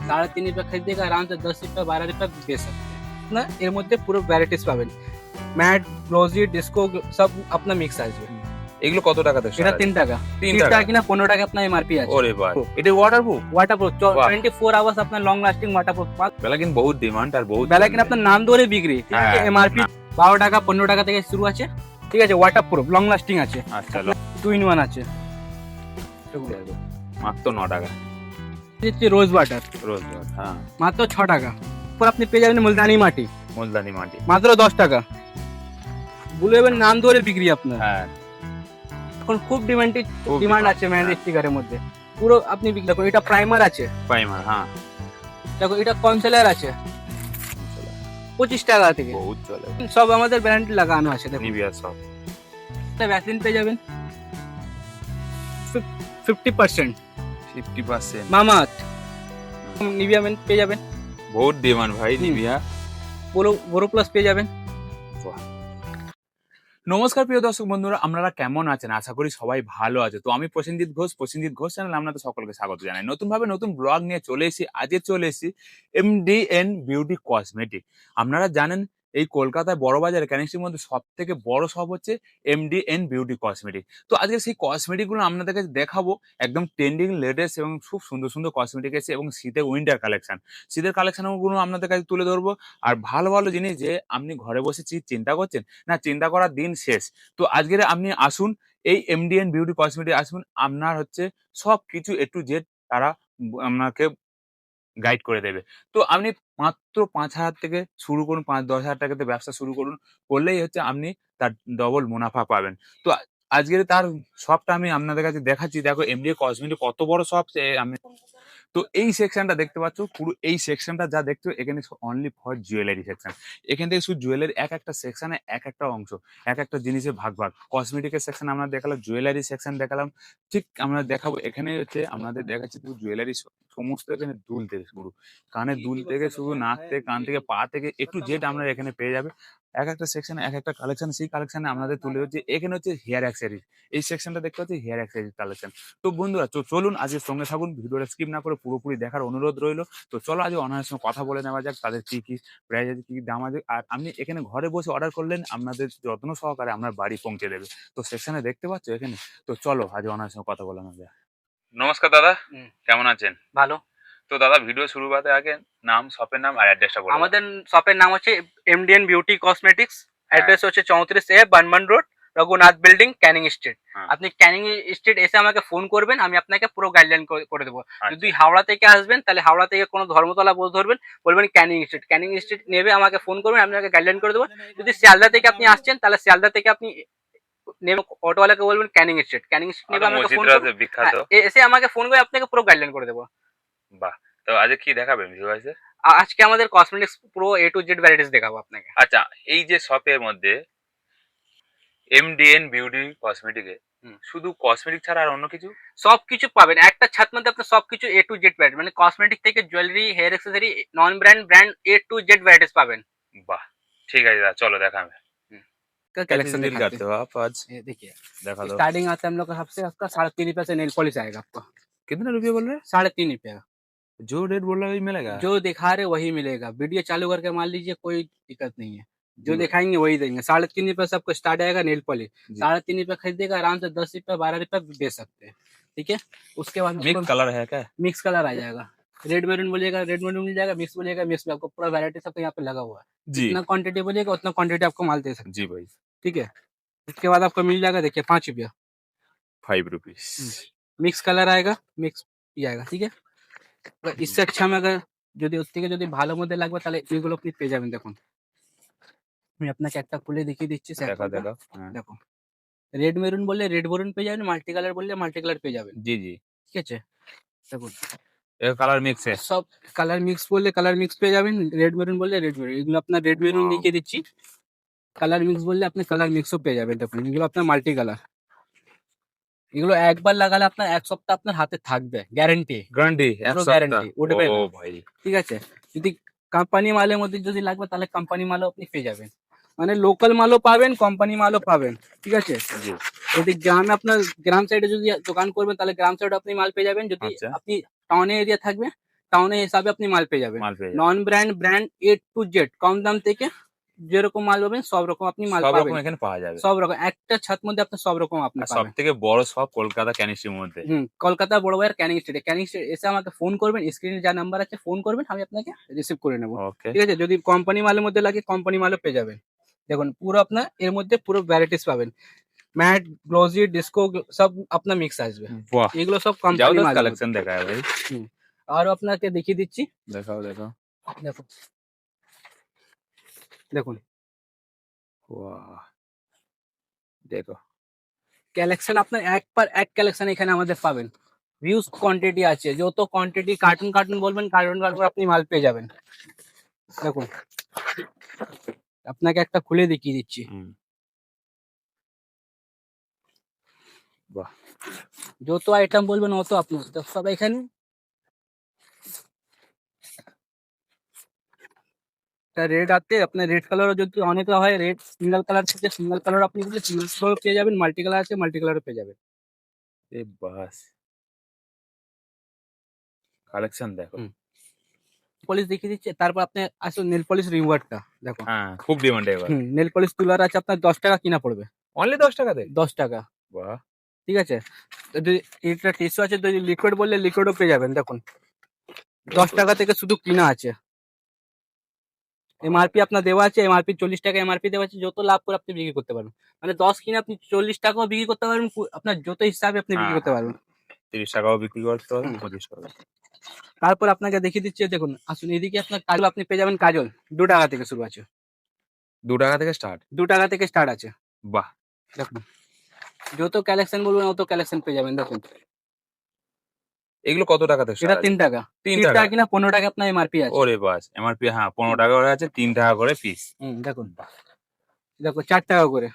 ₹3.5 खरीदिएगा आराम से ₹10 ₹12 बेच सकते हैं ना। এর মধ্যে পুরো ভ্যারাইটিস পাবেন, ম্যাট, গ্লসি, ডিস্কো সব আপনার মিক্স আসবে। এগুলো কত টাকা থেকে এটা 3 টাকা, 3 30 টাকা টাকা কিনা 15 টাকা আপনার এমআরপি আছে। ওরে ভাই এটা ওয়াটারপ্রুফ ওয়াটারপ্রুফ বাহ। 24 আওয়ার্স আপনার লং লাস্টিং ওয়াটারপ্রুফ। বেলাকিন বহুত ডিমান্ড আর বহুত বেলাকিন আপনার নাম ধরে বিক্রি, ঠিক আছে। হ্যাঁ, এমআরপি 12 টাকা 15 টাকা থেকে শুরু আছে, ঠিক আছে। ওয়াটারপ্রুফ লং লাস্টিং আছে, আচ্ছা 2 in 1 আছে। মাত্র 9 টাকা দিচ্ছি রোজ ওয়াটার রোজ হ্যাঁ মাত্র 6 টাকা। পর আপনি পেয়ে যাবেন মুলতানি মাটি মুলতানি মাটি মাত্র 10 টাকা। ব্লু হেভেন নাম ধরে বিক্রি আপনার, হ্যাঁ এখন খুব ডিমান্ড demand, আছে মেহেন্দি স্টিকারের মধ্যে। পুরো আপনি বিক্রি করুন। এটা প্রাইমার আছে, প্রাইমার হ্যাঁ দেখো। এটা কনসিলার আছে 25 টাকা থেকে, বহুত চলে সব আমাদের ব্র্যান্ড লাগানো আছে। দেখুন নিভিয়া সব ভ্যাসলিন পেয়ে যাবেন 50%, 50% মামাআর্থ, নিভিয়া মেন পেয়ে যাবেন, বহুত ডিমান্ড ভাই নিভিয়া। বোরো প্লাস পেয়ে যাবেন। নমস্কার প্রিয় দর্শক বন্ধুরা, আপনারা কেমন আছেন? আশা করি সবাই ভালো আছে। তো আমি প্রসেনজিৎ ঘোষ চ্যানেল আপনাদের সকলকে স্বাগত জানাই। নতুন ভাবে নতুন ব্লগ নিয়ে চলে এসেছি। আজকে চলে এসেছি এমডিএন বিউটি কসমেটিক। আপনারা জানেন এই কলকাতায় বড় বাজারে ক্যানিংস্ট্রির মধ্যে সব থেকে বড় শপ হচ্ছে এমডিএন বিউটি কসমেটিক। তো আজকে সেই কসমেটিকগুলো আপনাদেরকে দেখাবো, একদম ট্রেন্ডিং লেটেস্ট এবং খুব সুন্দর সুন্দর কসমেটিক এসে এবং শীতের উইন্টার কালেকশন, শীতের কালেকশনগুলো আপনাদের কাছে তুলে ধরবো। আর ভালো ভালো জিনিস যে আপনি ঘরে বসে চিন্তা করছেন না, চিন্তা করার দিন শেষ। তো আজকের আপনি আসুন এই এমডিএন বিউটি কসমেটিক, আসুন আপনার হচ্ছে সব কিছু এ টু জেড তারা আপনাকে গাইড করে দেবে। তো আপনি মাত্র 5,000 থেকে শুরু করুন, 5-10,000 টাকাতে ব্যবসা শুরু করুন, করলেই হচ্ছে আপনি তার ডবল মুনাফা পাবেন। তো আজকের তার শপটা আমি আপনাদের কাছে দেখাচ্ছি। দেখো এমডিএন কসমেটিক কত বড় শপ। আমি তো এই সেকশনটা দেখতে পাচ্ছ, পুরো এই সেকশনটা যা দেখছো এখানে অনলি ফর জুয়েলারি সেকশন। এখান থেকে শুধু জুয়েলারি, এক একটা সেকশনে এক একটা অংশ, এক একটা জিনিসের ভাগ ভাগ। কসমেটিকের সেকশন আমরা দেখালাম, জুয়েলারি সেকশন দেখালাম, ঠিক আমরা দেখাবো এখানে হচ্ছে আপনাদের দেখাচ্ছি পুরো জুয়েলারি সমস্ত। এখানে দুল থেকে শুরু, কানের দুল থেকে শুরু, নাক থেকে, কান থেকে, পা থেকে একটু জেড আমরা এখানে পেয়ে যাবে। এক একটা সেকশনে এক একটা কালেকশন, সেই কালেকশনে আপনাদের তুলে হচ্ছে। এখানে হচ্ছে হেয়ার অ্যাক্সেসরিজ, এই সেকশনটা দেখতে হচ্ছে হেয়ার অ্যাক্সেসরিজ কালেকশন। তো বন্ধুরা চলুন আজকে সঙ্গে থাকুন, ভিডিওটা স্কিপ না করে পুরোপুরি দেখার অনুরোধ রইলো। তো চলো আজকে ওনার সঙ্গে কথা বলে নেওয়া যাক, তাদের কি কি প্রাইস আছে, কি কি দাম আছে। আর আপনি এখানে ঘরে বসে অর্ডার করলেন, আপনাদের যত্ন সহকারে আপনার বাড়ি পৌঁছে দেবে। তো সেকশনে দেখতে পাচ্ছ এখানে। তো চলো আজকে ওনার সঙ্গে কথা বলে নেওয়া যাক। নমস্কার দাদা, কেমন আছেন? ভালো। তো দাদা ভিডিও শুরু করতে আগে নাম, শপের নাম আর অ্যাড্রেসটা বলুন। আমাদের শপের নাম হচ্ছে এমডিএন বিউটি কসমেটিক্স। অ্যাড্রেস হচ্ছে 34A বানমান road, Raghunath building, Canning Street. আপনি ক্যানিং স্ট্রিট এসে আমাকে ফোন করবেন, আমি আপনাকে পুরো গাইডলাইন করে দেবো। যদি হাওড়া থেকে আসবেন তাহলে হাওড়া থেকে কোনো ধর্মতলা বস ধরবেন, বলবেন ক্যানিং স্ট্রিট। ক্যানিং স্ট্রিট নেবে আমাকে ফোন করবেন, আমি আপনাকে গাইডলাইন করে দেবো। যদি শিয়ালদা থেকে আপনি আসছেন তাহলে শিয়ালদা থেকে আপনি নেবে, অটোওয়ালাকে বলবেন ক্যানিং স্ট্রিট। ক্যানিং স্ট্রিট নেবে আমাকে ফোন করবেন, বিখ্যাত এসে আমাকে ফোন করে আপনাকে পুরো গাইডলাইন করে দেবো। বাহ। তো আজকে কি দেখাবেন ভিউয়ার্সে? আজকে আমাদের কসমেটিক্স পুরো এ টু জেড ভ্যারাইটিস দেখাবো আপনাকে। আচ্ছা, এই যে শপের মধ্যে এমডিএন বিউটি কসমেটিকে শুধু কসমেটিক ছাড়া আর অন্য কিছু? সবকিছু পাবেন একটা ছাদ মধ্যে, আপনার সবকিছু এ টু জেড ভ্যারাইটি, মানে কসমেটিক থেকে jewellery, hair accessory, non brand A to Z varieties পাবেন। বাহ, ঠিক আছে दादा, चलो देखाएं। कलेक्शन डील करते हो आप आज? ये देखिए, देखा दो। स्टार्टिंग आता है हम लोग का सबसे, आपका 3.5 से नेल पॉलिश आएगा आपको। कितने रुपए बोल रहे हैं? 3.5 जो रेट बोल रहा है वही मिलेगा? जो दिखा रहे वही मिलेगा। वीडियो चालू करके मान लीजिए, कोई दिक्कत नहीं है, जो दिखाएंगे वही देंगे। 3.5 से आपको स्टार्ट आएगा नेल पॉलिश। 3.5 खरीदेगा आराम से ₹10 ₹12 बेच सकते हैं, ठीक है। उसके बाद मिक्स कलर है क्या? मिक्स कलर आ जाएगा। रेड मैरून बोलिएगा रेड मैरून मिल जाएगा, मिक्स बोलिएगा मिक्स में, आपको पूरा वैरायटी सब यहाँ पे लगा हुआ है। जी जितना क्वांटिटी बोलिएगा उतना क्वांटिटी आपको माल दे सकते जी भाई। हैं, ठीक है। इसके बाद आपको मिल जाएगा, देखिए ₹5 ₹5 मिक्स कलर आएगा, मिक्स ये आएगा, ठीक है। अगर इससे अच्छा में अगर যদি ওর থেকে যদি ভালো মধ্যে লাগবে তাহলে এইগুলো আপনি পেয়ে যাবেন। দেখুন আমি আপনাকে একটা খুলে দেখিয়ে দিচ্ছি देखा স্যাম্পলটা। देखा দেখো, রেড মেরুন বললে রেড মেরুন পেয়ে যাবেন, মাল্টি কালার বললে মাল্টি কালার পেয়ে যাবেন, जी जी। ঠিক আছে। দেখুন ये कलर मिक्स है? সব কালার মিক্স বললে কালার মিক্স পেয়ে যাবেন, রেড মেরুন বললে রেড মেরুন। এগুলো আপনার রেড মেরুন লিখে দিচ্ছি, কালার মিক্স বললে আপনি কালার মিক্সও পেয়ে যাবেন। দেখুন এগুলো আপনার মাল্টি কালার, এগুলো একবার লাগালে আপনার 1 সপ্তাহ আপনার হাতে থাকবে, গ্যারান্টি। গ্যারান্টি এক সপ্তাহ? গ্যারান্টি উঠবে ও না, ভাই, ঠিক আছে। যদি কোম্পানি মালের মধ্যে যদি লাগবে তাহলে কোম্পানি মালও আপনি পেয়ে যাবেন, মানে লোকাল মালও পাবেন, কোম্পানি মালও পাবেন, ঠিক আছে। জি। যদি গ্রামে আপনার গ্রাম সাইডে যদি দোকান করবেন তাহলে গ্রাম সাইডে আপনি মাল পেয়ে যাবেন। যদি আচ্ছা। আপনি টাউনে এরিয়া থাকবে টাউনের হিসাবে আপনি মাল পেয়ে যাবেন। মাল পেয়ে যাবে। নন brand, brand A to Z, কম দাম থেকে যেরকম মাল পাবেন সব রকম আপনি মাল সব রকম পাবেন। এখানে পাওয়া যাবে। সব রকম একটা ছাদ মধ্যে আপনার সব রকম আপনি আর সব পাবেন। থেকে বড় সব কলকাতা ক্যানিস্ট্রির মধ্যে। কলকাতা বড় বাজার ক্যানিং স্ট্রিটে। ক্যানিং স্ট্রিট এসে আমাকে ফোন করবেন, স্ক্রিনে যা নাম্বার আছে ফোন করবেন, আমি আপনাকে রিসিভ করে নেবো। ওকে। ঠিক আছে, যদি কোম্পানি মালের মধ্যে লাগে কোম্পানি মালও পেয়ে যাবেন। দেখুন পুরো আপনার এর মধ্যে পুরো ভ্যারাইটিস পাবেন, ম্যাট, গ্লোজি, ডিস্কো সব আপনার মিক্স আসবে। বাহ, এগুলো সব যাও কোম্পানি তো মাল। কালেকশন দেখায় ভাই। আরো আপনাকে দেখিয়ে দিচ্ছি, দেখাও দেখাও। দেখুন দেখুন বাহ, দেখো কালেকশন আপনার এক পর এক কালেকশন এখানে আমাদের পাবেন। হিউজ কোয়ান্টিটি আছে, যত কোয়ান্টিটি কার্টুন কার্টুন বলবেন কার্টুন কার্টুন আপনি মাল পেয়ে যাবেন। দেখুন আপনাকে একটা খুলে দেখিয়ে দিচ্ছি। বাহ, যত আইটেম বলবেন অত আপনি সব এখানে। রেড আছে আপনার, রেড কালারও যদি অনেক হয়, রেড সিঙ্গেল কালার থেকে সিঙ্গেল কালার আপনি সিঙ্গেল কালার পেয়ে যাবেন, মাল্টি কালার আছে মাল্টি কালারও পেয়ে যাবেন। এ বাস কালেকশন দেখো। পলিশ দেখিয়ে দিচ্ছে, তারপর আপনি আসুন নেল পলিশ রিওয়ার্ডটা দেখুন। হ্যাঁ, খুব ডিমান্ড এবার। নেল পলিশ তুলার আছে আপনার 10 টাকা কিনা পড়বে, অনলি 10 টাকাতে। 10 টাকা। বাহ, ঠিক আছে, যদি এটা টিস্যু আছে, যদি লিকুইড বললে লিকুইডও পেয়ে যাবেন। দেখুন 10 টাকা থেকে শুধু কিনা আছে। এমআরপি আপনার দেওয়া আছে, এমআরপি 40 টাকা এমআরপি দেওয়া আছে, যত লাভ করে আপনি বিক্রি করতে পারবেন। মানে 10 কিনে আপনি 40 টাকাও বিক্রি করতে পারবেন, আপনার যত হিসাবে আপনি বিক্রি করতে পারবেন। 30 টাকাও বিক্রি করতে হবে, হুম। 25 টাকা। তারপর আপনাকে দেখিয়ে দিচ্ছি, দেখুন আসুন এদিকে, আপনার কাজল আপনি পেয়ে যাবেন, কাজল 2 টাকা থেকে শুরু আছে, 2 টাকা থেকে স্টার্ট। 2 টাকা থেকে স্টার্ট আছে। বাহ, দেখুন যত কালেকশন বলবেন অত কালেকশন পেয়ে যাবেন। দেখুন এগুলো কত টাকা থেকে এটা স্টার্ট? 3 টাকা, 3 3 টাকা। টাকা কিনা 15 টাকা আপনার এমআরপি আছে। ওরে বাস, এমআরপি হ্যাঁ 15 টাকা করে আছে, 3 টাকা করে পিস। দেখুন দেখো 4 টাকা করে।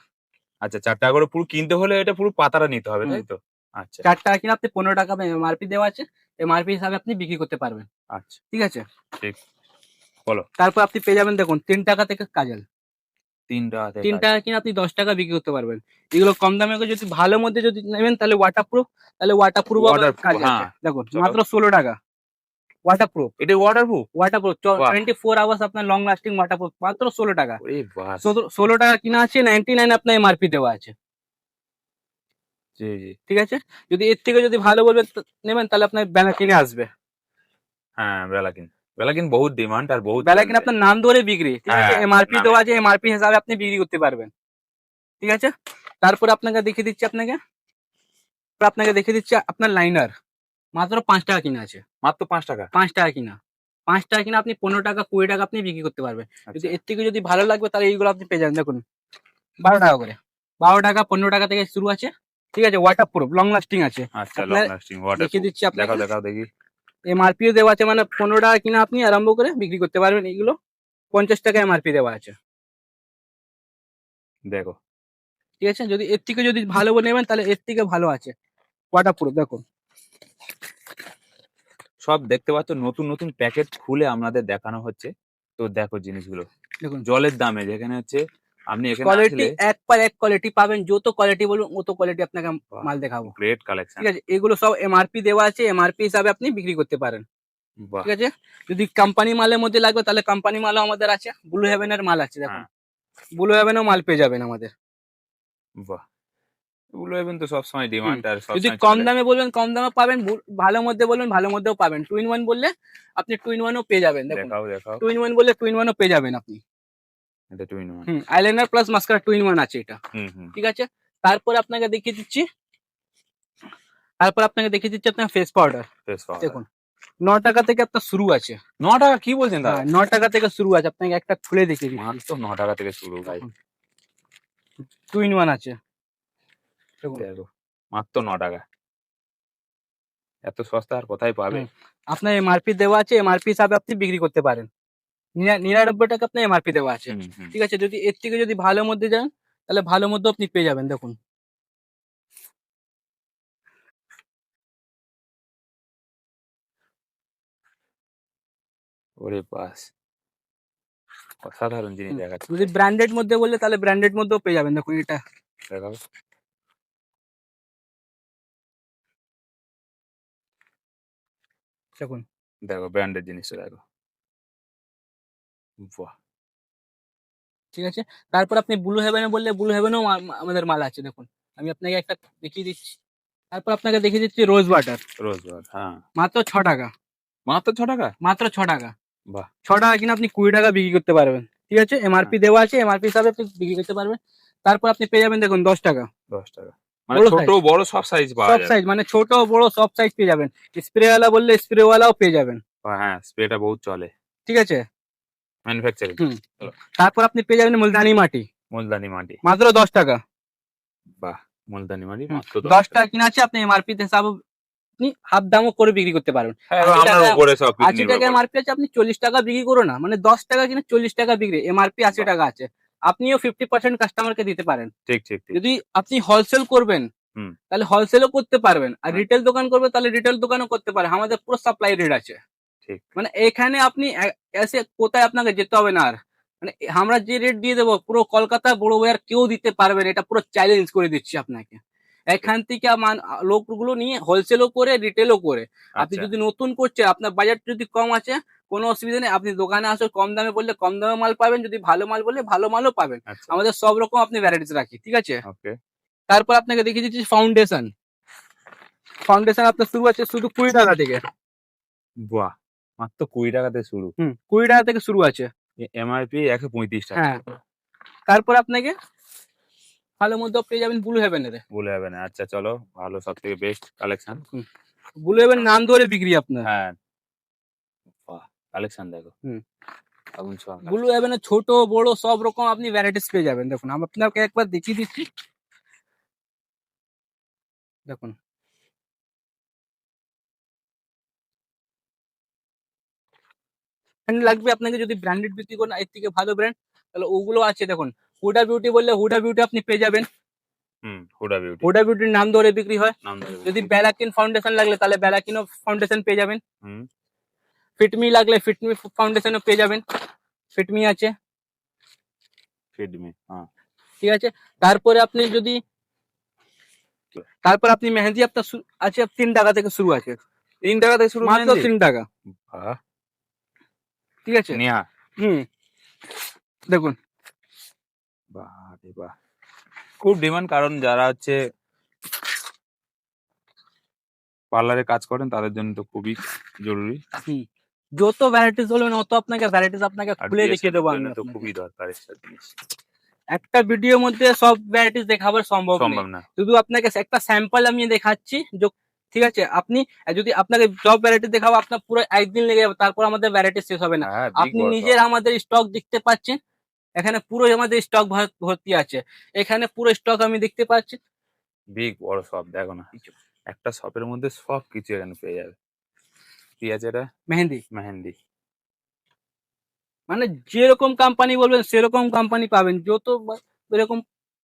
আচ্ছা, 4 টাকা করে পুরো কিনতে হলে এটা পুরো পাতাটা নিতে হবে, তাই তো? আচ্ছা 4 টাকা কিনা আপনি 15 টাকা এমআরপি দেওয়া আছে, এমআরপি হিসাবে আপনি বিক্রি করতে পারবেন। আচ্ছা, ঠিক আছে, ঠিক, বলো। তারপর আপনি পেয়ে যাবেন দেখুন 3 টাকা থেকে কাজল, 3 টাকা থেকে 3 টাকা কিনা আপনি 10 টাকা বিক্রি করতে পারবেন। এগুলো কম দামে যদি ভালো মধ্যে যদি নেবেন তাহলে ওয়াটারপ্রুফ, Waterproof, কাজ আছে। হ্যাঁ। দেখুন চলো। মাত্র 16 টাকা ওয়াটারপ্রুফ। এটা ওয়াটারপ্রুফ? 24 আওয়ার্স আপনার লং লাস্টিং ওয়াটারপ্রুফ, মাত্র 16 টাকা। ওরে বাস, 16 টাকা কিনা আছে, 99 আপনার এমআরপি দেওয়া আছে। জি জি, ঠিক আছে, যদি এর থেকে যদি ভালো বলবেন নেবেন তাহলে আপনার বেলা কিনে আসবে। হ্যাঁ বেলাকিন, বেলাকিন বহুত ডিমান্ড আর বহুত বেলা কিনে আপনার নাম ধরে বিক্রি। ঠিক আছে, হ্যাঁ, এমআরপি নাম। দেওয়া আছে, এমআরপি হিসাবে আপনি বিক্রি করতে পারবেন। ঠিক আছে, তারপর আপনাকে দেখিয়ে দিচ্ছি, আপনার লাইনার মাত্র 5 টাকা কিনা আছে, মাত্র 5 টাকা। 5 টাকা কিনা। 5 টাকা কিনা আপনি 15 টাকা 20 টাকা আপনি বিক্রি করতে পারবেন। যদি আচ্ছা, এর থেকে যদি ভালো লাগবে তাহলে এইগুলো আপনি পেয়ে যাবেন। দেখুন 12 টাকা করে, 12 টাকা 15 টাকা থেকে শুরু আছে। ঠিক আছে, ওয়াটারপ্রুফ লং লাস্টিং আছে। আচ্ছা, লং আপনার লাস্টিং ওয়াটার দেখিয়ে দিচ্ছি আপনাকে, দেখাও দেখাও দেখি। এমআরপিও দেওয়া আছে, মানে 15 টাকা কিনা আপনি আরম্ভ করে বিক্রি করতে পারবেন। এগুলো 50 টাকা এমআরপি দেওয়া আছে। দেখো, ঠিক আছে, যদি এর থেকে যদি ভালো নেবেন তাহলে এর থেকে ভালো আছে ওয়াটারপ্রুফ। দেখুন সব দেখতে পাচ্ছ নতুন নতুন প্যাকেট খুলে আমাদের দেখানো হচ্ছে। তো দেখো জিনিসগুলো দেখুন জলের দামে, যেখানে হচ্ছে আপনি এখানে কোয়ালিটি আসলে এক পর এক কোয়ালিটি পাবেন, যত কোয়ালিটি বলবেন অত কোয়ালিটি আপনাকে মাল দেখাবো। Great collection. ঠিক আছে, এগুলো সব এমআরপি দেওয়া আছে, এমআরপি হিসাবে আপনি বিক্রি করতে পারেন। বাহ, ঠিক আছে, যদি কোম্পানি মালের মধ্যে লাগবে তাহলে কোম্পানি মালও আমাদের আছে, ব্লু হেভেনের মাল আছে। দেখুন হ্যাঁ, ব্লু হেভেনও মাল পেয়ে যাবেন আমাদের। বাহ, এগুলো even তো সবসময় ডিমান্ড আর যদি সবসময় কম চলে। দামে বলবেন কম দামে পাবেন, ভালো মধ্যে বলবেন ভালো মধ্যেও পাবেন। 2 in 1 বললে আপনি 2 in 1ও পেয়ে যাবেন। দেখুন দেখাও দেখাও, 2 in 1 বললে 2 in 1ও পেয়ে যাবেন আপনি। এটা 2 in 1। Eyeliner plus mascara 2 in 1 আছে এটা। হুম হুম, ঠিক আছে, তারপর আপনাকে দেখিয়ে দিচ্ছি, আপনার ফেস পাউডার। বেশ ভালো। দেখুন 9 টাকা থেকে আপনার শুরু আছে। 9 টাকা কি বলছেন দাদা? 9 টাকা থেকে শুরু আছে, আপনাকে একটা খুলে দেখিয়ে দিচ্ছি। মাত্র 9 টাকা থেকে শুরু ভাই। 2 in 1 আছে। দেখুন দেখো মাত্র 9 টাকা, এত সস্তা আর কোথায় পাবে? আপনার এমআরপি দেওয়া আছে, এমআরপি হিসাবে আপনি বিক্রি করতে পারেন। 99 টাকা আপনার এমআরপি দেওয়া আছে। হুম হুম, ঠিক আছে, যদি এর থেকে যদি ভালো মধ্যে যান তাহলে ভালো মধ্যে আপনি পেয়ে যাবেন। দেখুন ওরে বাস, অসাধারণ জিনিস দেখাচ্ছে। যদি ব্র্যান্ডেড মধ্যে বললে তাহলে ব্র্যান্ডেড মধ্যেও পেয়ে যাবেন। দেখুন এটা দেখাও, দেখুন দেখো ব্র্যান্ডের জিনিসটা দেখো, বাহ। ঠিক আছে। তারপর আপনি ব্লু হেভেনে বললে ব্লু হেভেনেও আমাদের মাল আছে, দেখুন আমি আপনাকে একটা দেখিয়ে দিচ্ছি। তারপর আপনাকে দেখিয়ে দিচ্ছি রোজ ওয়াটার, রোজ ওয়াটার, হ্যাঁ, মাত্র 6 টাকা। মাত্র 6 টাকা। মাত্র 6 টাকা। বাহ। 6 টাকা কিনা আপনি 20 টাকা বিক্রি করতে পারবেন। ঠিক আছে, এমআরপি দেওয়া আছে, এমআরপি হিসাবে আপনি বিক্রি করতে পারবেন। তারপর আপনি পেয়ে যাবেন দেখুন 10 টাকা। 10 টাকা, মানে বড় ছোট সাইজ, বড় সব সাইজ পাওয়া সব যাবে। সাইজ মানে ছোট বড় সব সাইজ পেয়ে যাবেন। স্প্রেওয়ালা বললে স্প্রেওয়ালাও পেয়ে যাবেন। হ্যাঁ, স্প্রেটা বহুত চলে, ঠিক আছে। ম্যানুফ্যাকচারিং। হুম। তারপর আপনি পেয়ে যাবেন মুলতানি মাটি, মুলতানি মাটি, মাত্র 10 টাকা। বাহ। মুলতানি মাটি মাত্র 10 10 টাকা টাকা। কিনা আছে, আপনি এমআরপি হিসাবে আপনি হাফ দামও করে বিক্রি করতে পারবেন। হ্যাঁ, এবার 80 আপনার টাকা, উপরে সব 80 নির্ভর টাকা করে। এমআরপি আছে, আপনি 40 টাকা বিক্রি করো না, মানে 10 টাকা কিনে 40 টাকা বিক্রি, এমআরপি 80 টাকা আছে। আপনিও 50% কাস্টমারকে দিতে পারেন। ঠিক ঠিক ঠিক। যদি আপনি হোলসেল করবেন হুম। তাহলে হোলসেলও করতে পারবেন, আর হ্যাঁ, রিটেল দোকান করবে তাহলে রিটেল দোকানও করতে পারেন। আমাদের পুরো সাপ্লাই রেট আছে। ঠিক। মানে এখানে আপনি এসে কোথায় আপনাকে যেতে হবে না আর, মানে আমরা যে রেট দিয়ে দেবো পুরো কলকাতা বড় বাজার কেউ দিতে পারবে না, এটা পুরো চ্যালেঞ্জ করে দিচ্ছি আপনাকে। এখান থেকে লোকগুলো নিয়ে হোলসেলও করে রিটেলও করে। আপনি আচ্ছা যদি নতুন করছেন, আপনার বাজেট যদি কম আছে, কোনো অসুবিধা নেই, আপনি দোকানে আসো, কম দামে বললে কম দামে মাল পাবেন, যদি ভালো মাল বললে ভালো মালও পাবেন। আচ্ছা। আমাদের সব রকম আপনি ভ্যারাইটিস রাখি, ঠিক আছে। ওকে। তারপর আপনাকে দেখিয়ে দিচ্ছি ফাউন্ডেশন। ফাউন্ডেশন আপনার শুরু আছে শুধু 20 টাকা থেকে। বাহ, মাত্র 20 টাকাতে শুরু। 20 টাকা থেকে শুরু আছে। এমআরপি 135 টাকা। হ্যাঁ। তারপর আপনাকে ভালো মধ্যে পেয়ে যাবেন ব্লু হেভেনের। বলে যাবে না। আচ্ছা চলো, ভালো, সব থেকে বেস্ট কালেকশন। ব্লু হেভেন নাম ধরে বিক্রি আপনার। হ্যাঁ, বাহ, কালেকশন দেখো। হুম। আগুন ছোঁয়া ব্লু collection। হেভেনের ছোট বড় সব রকম আপনি ভ্যারাইটিস পেয়ে যাবেন। দেখুন আমি আপনাকে একবার দেখিয়ে দিচ্ছি, দেখুন ব্র্যান্ড লাগবে আপনাকে, যদি ব্র্যান্ডেড বিক্রি করেন এর থেকে ভালো ব্র্যান্ড তাহলে ওগুলো আছে। দেখুন হুডা বিউটি বললে হুডা বিউটি আপনি পেয়ে যাবেন। হুডা বিউটি, হুডা বিউটির নাম ধরে বিক্রি হয়। নাম ধরে যদি বিক্রি। ব্যালাকিন ফাউন্ডেশন লাগলে তাহলে ব্যালাকিনও ফাউন্ডেশন পেয়ে যাবেন। হুম। ফিটমি লাগলে ফিটমি ফাউন্ডেশনও পেয়ে যাবেন, ফিটমি আছে। ফিডমি, হ্যাঁ। ঠিক আছে। তারপরে আপনি যদি, তারপর আপনি মেহেন্দি আপনার আছে 3 টাকা থেকে শুরু আছে। 3 টাকাতে শুরু মাত্র মেহেন্দি? 3 টাকা। বাহ, ঠিক আছে। নেহা। হুম। দেখুন বাহ রে বাহ, খুব ডিমান্ড, কারণ যারা হচ্ছে পার্লারে কাজ করেন তাদের জন্য তো খুবই জরুরি। যত ভ্যারাইটিস বলবেন অত আপনাকে ভ্যারাইটিস আপনাকে আর খুলে দেখিয়ে বিয়ের দেবো জন্য আমি তো আপনাকে। খুবই দরকার একটা জিনিস। একটা ভিডিওর মধ্যে সব ভ্যারাইটিস দেখাবার সম্ভব নেই, সম্ভব না। শুধু আপনাকে একটা স্যাম্পল আমি দেখাচ্ছি। ঠিক আছে, আপনি যদি আপনাকে সব ভ্যারাইটি দেখাবো আপনার পুরো একদিন লেগে যাবে, তারপর আমাদের ভ্যারাইটি শেষ হবে না। হ্যাঁ, বিগ আপনি বড় নিজের আমাদের স্টক দেখতে পাচ্ছেন, এখানে পুরো আমাদের স্টক ভর্তি আছে। এখানে পুরো স্টক আমি দেখতে পাচ্ছি। বিগ বড় সব দেখো না, একটা শপের মধ্যে সব কিছু এখানে পেয়ে যাবে। কি আছে এটা? মেহেন্দি, মেহেন্দি। মানে যেরকম কোম্পানি বলবেন সেরকম কোম্পানি পাবেন, এরকম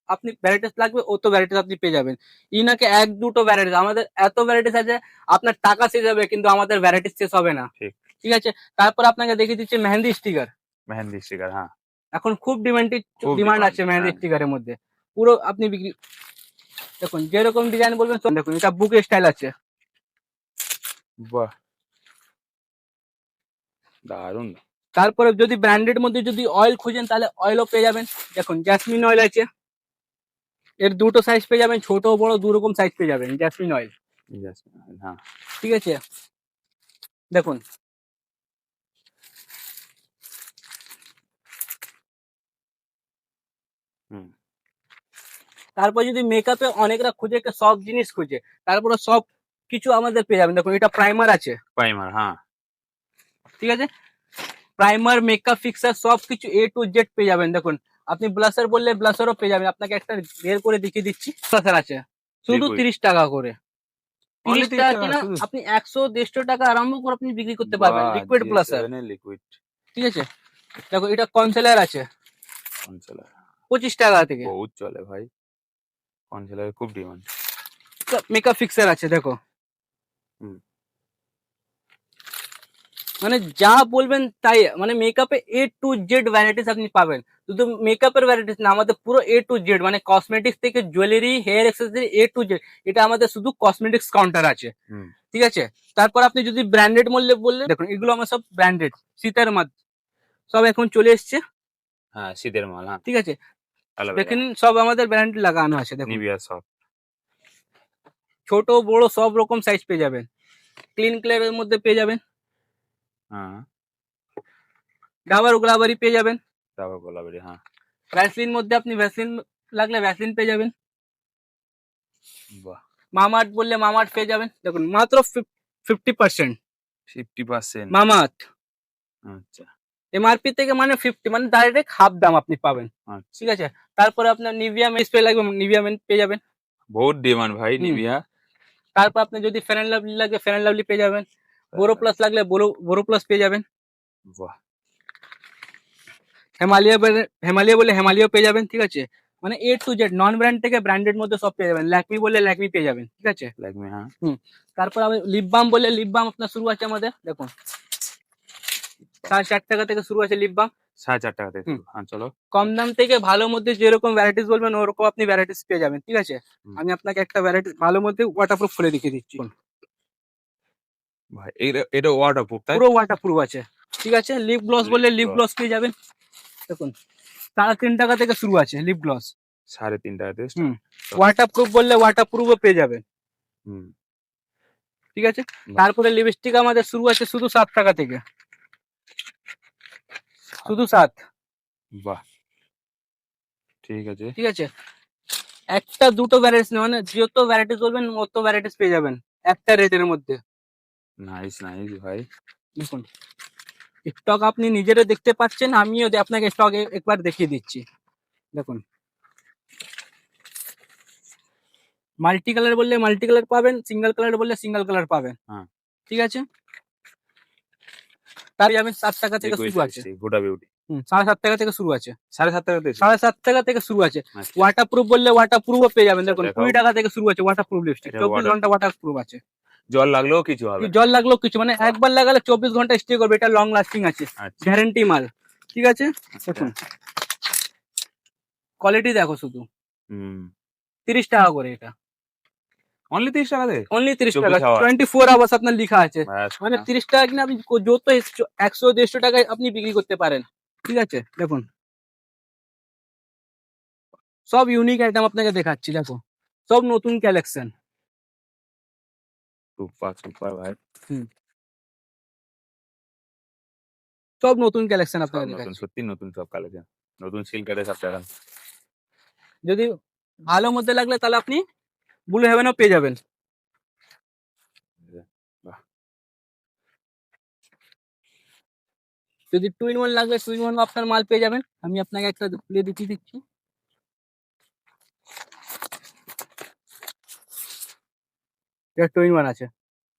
আপনি ভ্যারাইটিস লাগবে অত ভ্যারাইটিস আপনি পেয়ে যাবেন। ইনাকে এক দুটো ভ্যারাইটিস, আমাদের এত ভ্যারাইটিস আছে আপনার টাকা শেষ হবে কিন্তু আমাদের ভ্যারাইটিস শেষ হবে না। ঠিক। ঠিক আছে। তারপর আপনাকে দেখিয়ে দিচ্ছি মেহেন্দি স্টিকার। মেহেন্দি স্টিকার, হ্যাঁ। এখন খুব খুব ডিমান্ড demand, আছে মেহেন্দি হ্যাঁ। স্টিকারের মধ্যে। পুরো আপনি বিক্রি, দেখুন যেরকম ডিজাইন বলবেন দেখুন এটা বুক স্টাইল আছে। বাহ, দারুণ। তারপরে যদি ব্র্যান্ডেড মধ্যে যদি অয়েল খুঁজেন তাহলে অয়েলও পেয়ে যাবেন। দেখুন জ্যাসমিন অয়েল আছে, এর দুটো সাইজ পেয়ে যাবেন, ছোট বড় দু রকম সাইজ পেয়ে যাবেন জ্যাসমিন অয়েল। হ্যাঁ। ঠিক আছে। দেখুন হুম। তারপর যদি মেকআপে অনেকরা খুঁজে সব জিনিস খুঁজে, তারপরে সব কিছু আমাদের পেয়ে যাবেন। দেখুন এটা প্রাইমার আছে, প্রাইমার, হ্যাঁ। ঠিক আছে। প্রাইমার মেকআপ ফিক্সার সব কিছু এ টু জেড পেয়ে যাবেন। দেখুন আপনি ব্লাশার বললে ব্লাশারও পেয়ে যাবেন। আপনাকে একটা বের করে দেখিয়ে দিচ্ছি, ব্লাশার আছে শুধু Liquid। 30 টাকা করে। Only 30 টাকা 30 টাকা কিনা শুধু? আপনি 100-150 টাকা আরম্ভ করে আপনি বিক্রি করতে পারবেন লিকুইড ব্লাশার। লিকুইড। ঠিক আছে। দেখো এটা কনসিলার আছে কনসিলার 25 টাকা থেকে। বহুত চলে ভাই, কনসিলার খুব ডিমান্ড। মেকআপ ফিক্সার আছে দেখো, হুম। মানে যা বলবেন তাই, মানে মেকআপে A to Z ভ্যারাইটিস আপনি পাবেন। শুধু মেকআপের ভ্যারাইটিস না, আমাদের পুরো A to Z, মানে কসমেটিক্স থেকে jewellery, hair accessory, A to Z। এটা আমাদের শুধু কসমেটিক্স কাউন্টার আছে, হুম। ঠিক আছে। তারপর আপনি যদি ব্র্যান্ডেড মূল্যে বললে, দেখুন এগুলো আমার সব ব্র্যান্ডেড, শীতের মধ্যে সব এখন চলে এসছে, হ্যাঁ, শীতের মাল, হ্যাঁ, ঠিক আছে। অ্যালোভেরা, দেখেন সব আমাদের ব্র্যান্ড লাগানো আছে, দেখুন নিভিয়া সব। ছোট বড় সব রকম সাইজ পেয়ে যাবেন। ক্লিন ক্লিয়ারের মধ্যে পেয়ে যাবেন, হ্যাঁ, ডাবার গুলাবারি পেয়ে যাবেন। তারপর গোলাপেরি, হ্যাঁ। ভ্যাসলিন মধ্যে আপনি ভ্যাসলিন লাগলে ভ্যাসলিন পেয়ে যাবেন। বাহ, মামাআর্থ বললে মামাআর্থ পেয়ে যাবেন, দেখুন মাত্র 50%। 50%। মামাআর্থ আচ্ছা, এমআরপি থেকে মানে 50, মানে ডাইরেক্ট হাফ দাম আপনি পাবেন, আচ্ছা। ঠিক আছে। তারপরে আপনার নিভিয়া মেন স্প্রে লাগবে, নিভিয়া মেন পেয়ে যাবেন। বহুত ডিমান্ড ভাই হুম। নিভিয়া। তারপর আপনি যদি ফেয়ার অ্যান্ড লাভলি লাগে ফেয়ার অ্যান্ড লাভলি পেয়ে যাবেন। বোরো প্লাস লাগলে বোরো প্লাস পেয়ে যাবেন। বাহ, হেমালিয়া বলে হেমালিয়া পেয়ে যাবেন, ঠিক আছে। মানে A to Z, non brand থেকে ব্র্যান্ডেড মধ্যে সব পেয়ে যাবেন। ল্যাকমি বললে ল্যাকমি পেয়ে যাবেন, ঠিক আছে। লাগবে, হ্যাঁ। তারপর আমি লিপ বাম বললে লিপ বাম আপনার শুরু আছে আমাদের, দেখুন 4.5 টাকা থেকে শুরু আছে লিপ বাম। 4.5 টাকা থেকে হুম। শুরু। হ্যাঁ, চলো। কম দাম থেকে ভালো মধ্যে যেরকম ভ্যারাইটিস বলবেন ওরকম আপনি ভ্যারাইটিস পেয়ে যাবেন, ঠিক আছে। হুম। আমি আপনাকে একটা ভ্যারাইটি ভালো মধ্যে ওয়াটারপ্রুফ খুলে দেখিয়ে দিচ্ছি। ভাই এটা ওয়াটারপ্রুফ, তাই? পুরো ওয়াটারপ্রুফ আছে, ঠিক আছে। লিপ গ্লস বললে লিপ gloss। গ্লস পেয়ে যাবেন, দেখুন 3.5 টাকা থেকে শুরু আছে লিপ গ্লস। 3.5 টাকা থেকে হুম। start। ওয়াটারপ্রুফ বললে ওয়াটারপ্রুফও পেয়ে যাবেন, হুম। ঠিক আছে। তারপরে লিপস্টিক আমাদের শুরু আছে শুধু 7 টাকা থেকে, শুধু 7, বাহ, ঠিক আছে। ঠিক আছে। একটা দুটো ভ্যারাইটিস মানে যত ভ্যারাইটিস বলবেন অত ভ্যারাইটিস পেয়ে যাবেন একটা রেটের মধ্যে। নাইস, নাইস ভাই। দেখুন স্টক আপনি নিজেরা দেখতে পাচ্ছেন, আমিও আপনাকে স্টক একবার দেখিয়ে দিচ্ছি, দেখুন। মাল্টি কালার বললে মাল্টি কালার পাবেন, সিঙ্গেল কালার বললে সিঙ্গেল কালার পাবেন, হ্যাঁ। ঠিক আছে। তার যাবেন 7 টাকা থেকে শুরু আছে। গোটা বিউটি 7.5 টাকা থেকে শুরু আছে, 7.5 টাকা থেকে। 7.5 টাকা থেকে শুরু আছে। আচ্ছা। ওয়াটারপ্রুফ বললে ওয়াটারপ্রুফও পেয়ে যাবেন, দেখুন দেখাও। 20 টাকা থেকে শুরু আছে ওয়াটারপ্রুফ লিপস্টিক, এটা 24 ঘন্টা ওয়াটারপ্রুফ আছে। জল লাগলেও কিছু হবে না। জল লাগলেও কিছু, মানে একবার লাগালে 24 ঘন্টা স্টে করবে, এটা লং লাস্টিং আছে, আচ্ছা। গ্যারান্টি মাল, ঠিক আছে। দেখুন কোয়ালিটি দেখো শুধু, হুম। 30 টাকা করে এটা, অনলি 30 টাকা থেকে। অনলি 30 টাকা, 24 hour। 24 আওয়ার্স আপনার লেখা আছে। ব্যাস, মানে 30 টাকা কিনে আপনি যত 100-150 টাকায় আপনি বিক্রি করতে পারেন, ঠিক আছে। দেখুন সব ইউনিক আইটেম আপনাকে দেখাচ্ছি, দেখো সব নতুন কালেকশন। সুপার সুপার ভাই। সব নতুন কালেকশন সব আপনাকে নতুন, দেখাচ্ছি। সত্যি নতুন সব কালেকশন। নতুন সিল্কের সব টাকা। যদি ভালো মধ্যে লাগলে তাহলে আপনি ব্লু হেভেনও পেয়ে যাবেন। বাহ, যদি 2 in 1 লাগবে 2 in 1 আপনার মাল পেয়ে যাবেন। আমি আপনাকে একটা খুলে দেখিয়ে দিচ্ছি, এটা 2 in 1 আছে।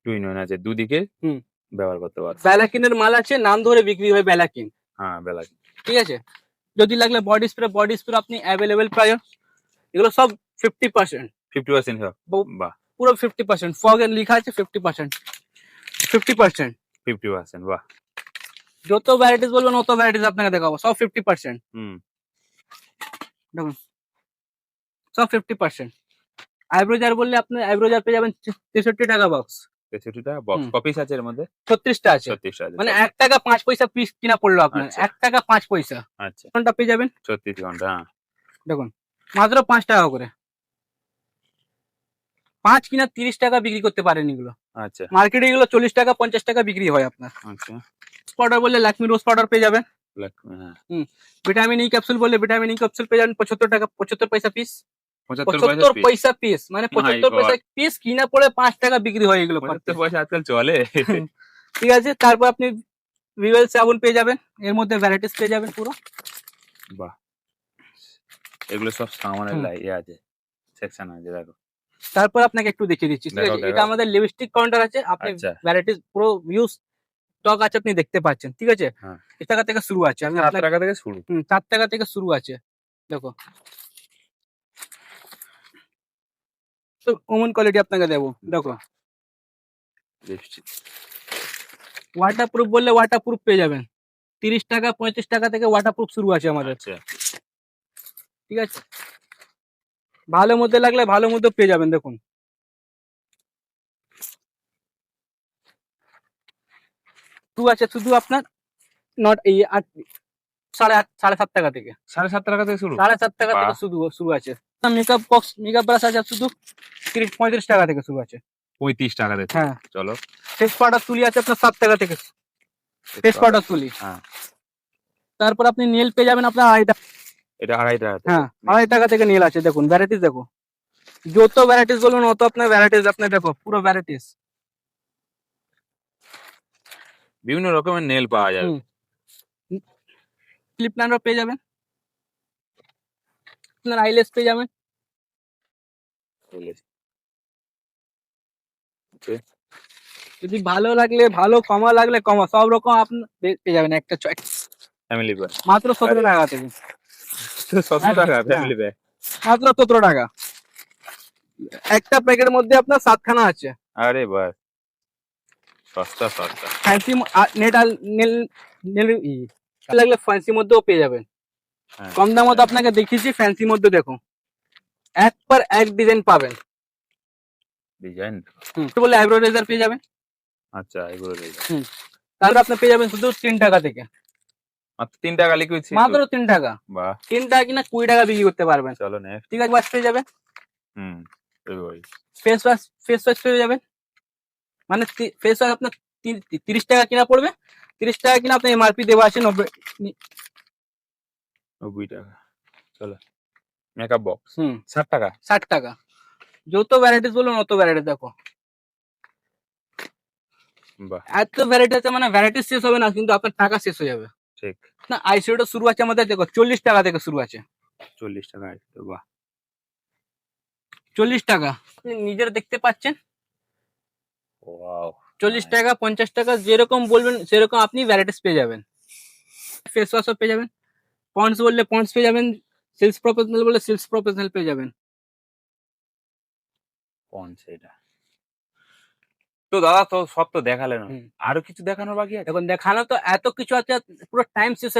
2 in 1 আছে, দুদিকে হুম। ব্যবহার করতে পারো। ব্যালাকিনের মাল আছে, নাম ধরে বিক্রি হয় ব্যালাকিন, হ্যাঁ, বেলা। ঠিক আছে। যদি লাগলে বডি স্প্রে আপনি অ্যাভেলেবেল পাবেন। এগুলো সব 50%, 50% সব। বাহ, পুরো 50%, ফগ এর লেখা আছে 50%, 50%। 50%, বাহ। যত ভ্যারাইটিস বলবেন অত ভ্যারাইটিস আপনাকে দেখাবো, সব 50%। হুম। দেখুন সব 50%। আইব্রোজার বললে আপনি আইব্রোজার পেয়ে যাবেন 63 টাকা বক্স। 63 টাকা বক্স। হুম। কপিস আছে এর মধ্যে? 36টা আছে, 36 আছে। মানে 1 টাকা 5 পয়সা পিস কিনা পড়লো আপনার, আচ্ছা। 1 টাকা 5 পয়সা। আচ্ছা, কোনটা পেয়ে যাবেন 36 ঘন্টা, হ্যাঁ। দেখুন মাত্র 5 টাকা করে। 5 কিনা 30 টাকা বিক্রি করতে পারেন এগুলো। আচ্ছা, মার্কেটে এগুলো 40 টাকা 50 টাকা বিক্রি হয় আপনার। আচ্ছা। পাউডার বললে লাকমি রোজ পাউডার পেয়ে যাবেন। হ্যাঁ। ভিটামিন ই ক্যাপসুল বললে ভিটামিন ই ক্যাপসুল পেয়ে যাবেন 75 টাকা 75 পয়সা পিস। 75 75 পয়সা পিস, মানে My 75 পয়সা God। পিস কিনা পড়ে 5 টাকা বিক্রি হয় এগুলো। 75 পয়সা আজকাল চলে। ঠিক আছে। তারপর আপনি ভিভেল সাবুন পেয়ে যাবেন, এর মধ্যে ভ্যারাইটিস পেয়ে যাবেন পুরো। বাহ, এগুলো সব সামানের হুম। ইয়ে আছে, সেকশন আছে, দেখো। তারপর আপনাকে একটু দেখিয়ে দিচ্ছি, ঠিক দেখাও, আছে। এটা দেখাও। আমাদের লিপস্টিক কাউন্টার আছে, আপনি আচ্ছা। ভ্যারাইটিস পুরো ইউজ স্টক আছে আপনি দেখতে পাচ্ছেন, ঠিক আছে। হ্যাঁ। 1 টাকা থেকে শুরু আছে, আমি 7 আপনাকে টাকা থেকে শুরু। 4 টাকা থেকে শুরু আছে, দেখো। তো কমন কোয়ালিটি আপনাকে দেবো, দেখো। লিপস্টিক ওয়াটারপ্রুফ বললে ওয়াটারপ্রুফ পেয়ে যাবেন 30 টাকা 35 টাকা থেকে ওয়াটারপ্রুফ শুরু আছে আমাদের, আচ্ছা ঠিক আছে। ভালো মধ্যে লাগলে ভালো মধ্যে পেয়ে যাবেন, দেখুন টু আছে শুধু আপনার নট এই 8 সাড়ে 7 টাকা থেকে, 7.5 টাকা থেকে শুরু। 7.5 টাকা থেকে বাহ। শুরু শুরু আছে। মেকআপ বক্স মেকআপ ব্রাশ আছে শুধু 35 টাকা থেকে শুরু আছে। 35 টাকা থেকে। হ্যাঁ, চলো। ফেস পাউডার তুলি আছে আপনার 7 টাকা থেকে, ফেস পাউডার তুলি। হ্যাঁ, তারপর আপনি নেল পেয়ে যাবেন আপনার 2.5 টাকা। এটা 2.5 টাকা থেকে। হ্যাঁ, 2.5 টাকা থেকে নেল আছে, দেখুন ভ্যারাইটিস দেখো, যত ভ্যারাইটিস বলুন অত আপনার ভ্যারাইটিস, আপনি দেখো পুরো ভ্যারাইটিস। বিভিন্ন রকমের নেল পাওয়া যাবে। ক্লিপ লাইনার পেয়ে যাবেন, আপনার আইলেস পেয়ে যাবেন, যদি ভালো লাগলে ভালো, কমা লাগলে কমা, সব রকম আপনি পেয়ে যাবেন একটা চয়েস ফ্যামিলি প্যাক মাত্র 17 টাকা থেকে। 17 টাকা ফ্যামিলি প্যাক। মাত্র 17 টাকা। একটা প্যাকেটের মধ্যে আপনার 7খানা আছে। আরে বাহ, সস্তা সস্তা। ফ্যান্সি নেট আর নেল নেল লাগলে ফ্যান্সি মধ্যেও পেয়ে যাবেন। হ্যাঁ। কম দাম মতো আপনাকে দেখিয়েছি, ফ্যান্সি মধ্যে দেখো এক পর এক ডিজাইন পাবেন। ডিজাইন বলে আইব্রো রেজার পেয়ে যাবেন। আচ্ছা, এগুলো রয়েছে। তারপর আপনি পেয়ে যাবেন শুধু 3 টাকা থেকে, মাত্র 3 টাকা লিকুইড। মাত্র 3 টাকা। বাহ, 3 টাকা কিনা 20 টাকা বিক্রি করতে পারবেন। চলো নেক্সট। ঠিক আছে, ওয়াশ পেয়ে যাবেন, হুম, ওই ফেস ওয়াশ পেয়ে যাবেন। মানে ফেস ওয়াশ আপনার 30 টাকা কিনা পড়বে, 30 টাকা কিনা আপনার এমআরপি দেওয়া আছে 90 টাকা। চলো মেকআপ বক্স 60 টাকা। 60 টাকা। যত ভ্যারাইটিস বলুন অত ভ্যারাইটি দেখো, বাহ, এত ভ্যারাইটি আছে, মানে ভ্যারাইটি শেষ হবে না, কিন্তু আপনার টাকা শেষ হয়ে যাবে। ঠিক। না, আইশ্যাডো শুরু আছে আমাদের দেখো 40 টাকা থেকে শুরু আছে। 40 টাকা। বাহ, 40 টাকা আপনি নিজেরা দেখতে পাচ্ছেন। ওয়াও। 40 টাকা 50 টাকা যেরকম বলবেন সেরকম আপনি ভ্যারাইটিস পেয়ে যাবেন। ফেস ওয়াশও পেয়ে যাবেন, পন্ডস বললে পন্ডস পেয়ে যাবেন, সিল্কস প্রফেশনাল বললে সিল্কস প্রফেশনাল পেয়ে যাবেন। এটা তো দাদা, তো সব তো দেখালেন, হুম। আরো কিছু দেখানোর বাকি আছে? এখন দেখানো তো এত কিছু আছে, পুরো টাইম শেষ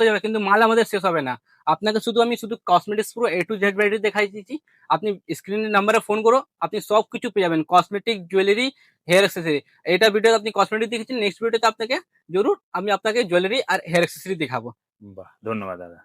হয়ে যাবে, কিন্তু মাল আমাদের শেষ হবে না। আপনাকে আমি শুধু কসমেটিক্স পুরো A to Z ভ্যারাইটি দেখাই দিচ্ছি। আপনি স্ক্রিনের নাম্বারে ফোন করো, আপনি সব কিছু পেয়ে যাবেন, কসমেটিক, জুয়েলারি, হেয়ার অ্যাক্সেসরি। এটা ভিডিওতে আপনি কসমেটিক দেখেছেন, নেক্সট ভিডিওতে আপনাকে জরুর আমি আপনাকে জুয়েলারি আর হেয়ার অ্যাক্সেসরি দেখাবো। বাহ, ধন্যবাদ দাদা।